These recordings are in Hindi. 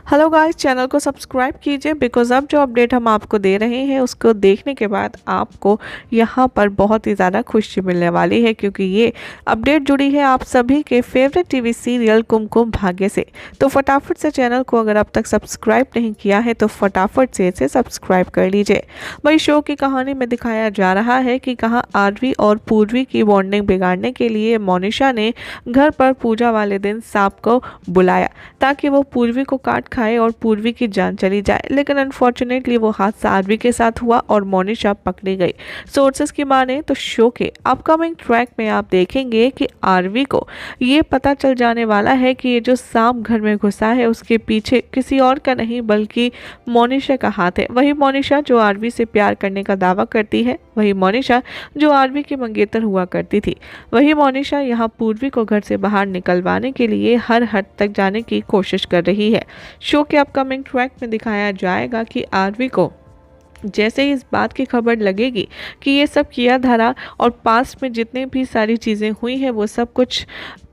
हेलो गाइस, चैनल को सब्सक्राइब कीजिए बिकॉज़ अब जो अपडेट हम आपको दे रहे हैं उसको देखने के बाद आपको यहाँ पर बहुत ही ज़्यादा खुशी मिलने वाली है, क्योंकि ये अपडेट जुड़ी है आप सभी के favourite TV serial Kumkum Bhagya से। तो फटाफट से चैनल को अगर अब तक सब्सक्राइब नहीं किया है तो फटाफट से इसे सब्सक्राइब कर लीजिए। वही शो की कहानी में दिखाया जा रहा है कि कहाँ आरवी और पूर्वी की बॉन्डिंग बिगाड़ने के लिए मोनिशा ने घर पर पूजा वाले दिन सांप को बुलाया ताकि वो पूर्वी को काट खाए और पूर्वी की जान चली जाए, लेकिन अनफॉर्चुनेटली वो हादसा आरवी के साथ हुआ और मोनिशा पकड़ी गई। सोर्सेस की माने तो शो के अपकमिंग ट्रैक में आप देखेंगे कि आरवी को ये पता चल जाने वाला है कि ये जो सांप घर में घुसा है उसके पीछे किसी और का नहीं बल्कि मोनिशा का हाथ है। वही मोनिशा जो आरवी से प्यार करने का दावा करती है, वही मोनिशा जो आरवी की मंगेतर हुआ करती थी, वही मोनिशा यहाँ पूर्वी को घर से बाहर निकलवाने के लिए हर हद तक जाने की कोशिश कर रही है। शो के अपकमिंग ट्रैक में दिखाया जाएगा कि आरवी को जैसे ही इस बात की खबर लगेगी कि ये सब किया धरा और पास्ट में जितने भी सारी चीज़ें हुई हैं वो सब कुछ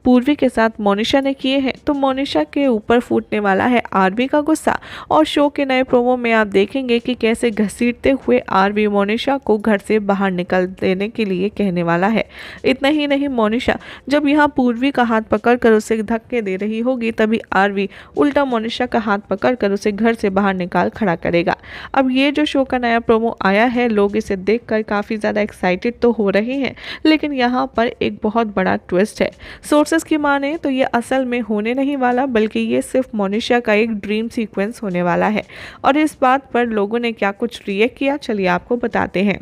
पूर्वी के साथ मोनिशा ने किए हैं, तो मोनिशा के ऊपर फूटने वाला है आरवी का गुस्सा। और शो के नए प्रोमो में आप देखेंगे कि कैसे घसीटते हुए आरवी मोनिशा को घर से बाहर निकल देने के लिए कहने वाला है। इतना ही नहीं, मोनिशा जब यहाँ पूर्वी का हाथ पकड़कर उसे धक्के दे रही होगी तभी आरवी उल्टा मोनिशा का हाथ पकड़कर उसे घर से बाहर निकाल खड़ा करेगा। अब ये जो शो का नया प्रोमो आया है, लोग इसे देखकर काफ़ी ज़्यादा एक्साइटेड तो हो रहे हैं, लेकिन यहाँ पर एक बहुत बड़ा ट्विस्ट है। सोर्सेस की माने तो ये असल में होने नहीं वाला, बल्कि ये सिर्फ मोनिशा का एक ड्रीम सीक्वेंस होने वाला है। और इस बात पर लोगों ने क्या कुछ रिएक्ट किया, चलिए आपको बताते हैं।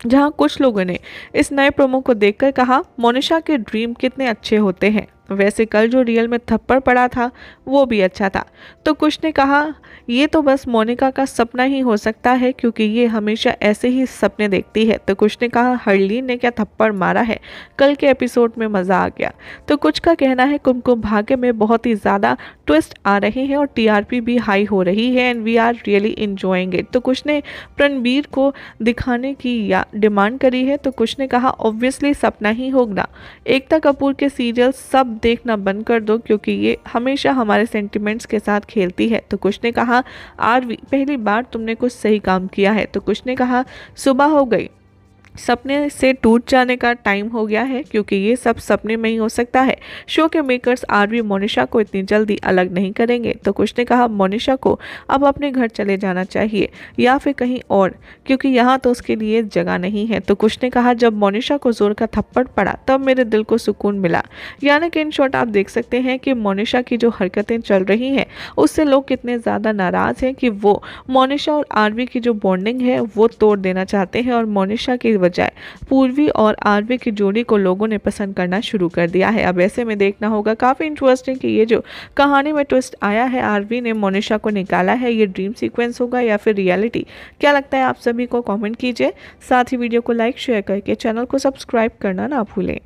जहां कुछ लोगों ने इस नए प्रोमो को देखकर कहा, मोनिशा के ड्रीम कितने अच्छे होते हैं, वैसे कल जो रियल में थप्पड़ पड़ा था वो भी अच्छा था। तो कुछ ने कहा ये तो बस मोनिका का सपना ही हो सकता है क्योंकि ये हमेशा ऐसे ही सपने देखती है। तो कुछ ने कहा हरलीन ने क्या थप्पड़ मारा है, कल के एपिसोड में मज़ा आ गया। तो कुछ का कहना है कुमकुम भाग्य में बहुत ही ज़्यादा ट्विस्ट आ रहे हैं और टीआरपी भी हाई हो रही है and we are really enjoying it. तो कुछ ने रणबीर को दिखाने की या डिमांड करी है, तो कुछ ने कहा ऑब्वियसली सपना ही होगा, एकता कपूर के सीरियल सब देखना बंद कर दो क्योंकि ये हमेशा हमारे सेंटिमेंट्स के साथ खेलती है। तो कुछ ने कहा आरवी पहली बार तुमने कुछ सही काम किया है। तो कुछ ने कहा सुबह हो गई, सपने से टूट जाने का टाइम हो गया है क्योंकि ये सब सपने में ही हो सकता है। शो के मेकर्स आरवी मोनिशा को इतनी जल्दी अलग नहीं करेंगे। तो कुछ ने कहा मोनिशा को अब अपने घर चले जाना चाहिए या फिर कहीं और, क्योंकि यहाँ तो उसके लिए जगह नहीं है। तो कुछ ने कहा जब मोनिशा को जोर का थप्पड़ पड़ा तब मेरे दिल को सुकून मिला। यानी कि इन शॉर्ट आप देख सकते हैं कि मोनिशा की जो हरकतें चल रही हैं उससे लोग कितने ज़्यादा नाराज़ हैं कि वो मोनिशा और आरवी की जो बॉन्डिंग है वो तोड़ देना चाहते हैं और मोनिशा की बजाय पूर्वी और आरवी की जोड़ी को लोगों ने पसंद करना शुरू कर दिया है। अब ऐसे में देखना होगा, काफ़ी इंटरेस्टिंग कि ये जो कहानी में ट्विस्ट आया है, आरवी ने मोनिशा को निकाला है, ये ड्रीम सीक्वेंस होगा या फिर रियलिटी, क्या लगता है आप सभी को कमेंट कीजिए। साथ ही वीडियो को लाइक शेयर करके चैनल को सब्सक्राइब करना ना भूलें।